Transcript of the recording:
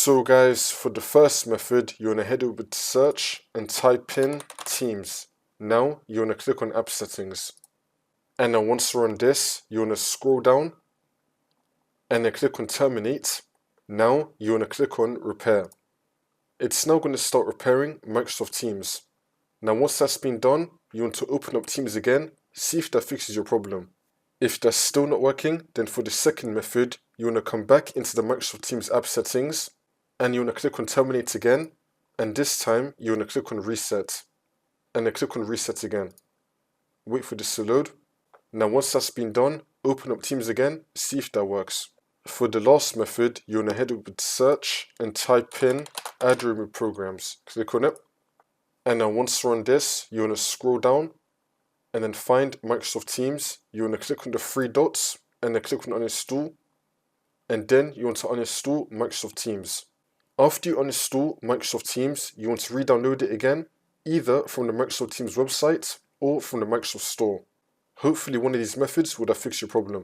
So guys, for the first method, you want to head over to search and type in Teams. Now you want to click on app settings. And then once you're on this, you want to scroll down and then click on terminate. Now you want to click on repair. It's now going to start repairing Microsoft Teams. Now once that's been done, you want to open up Teams again, see if that fixes your problem. If that's still not working, then for the second method, you want to come back into the Microsoft Teams app settings and you want to click on terminate again, and this time you want to click on reset and then click on reset again. Wait for this to load. Now once that's been done, open up Teams again, see if that works. For the last method, you want to head over to search and type in add or remove programs. Click on it. And now once you're on this, you want to scroll down and then find Microsoft Teams. You want to click on the three dots and then click on uninstall. And then you want to uninstall Microsoft Teams. After you uninstall Microsoft Teams, you want to re-download it again, either from the Microsoft Teams website or from the Microsoft Store. Hopefully one of these methods will have fixed your problem.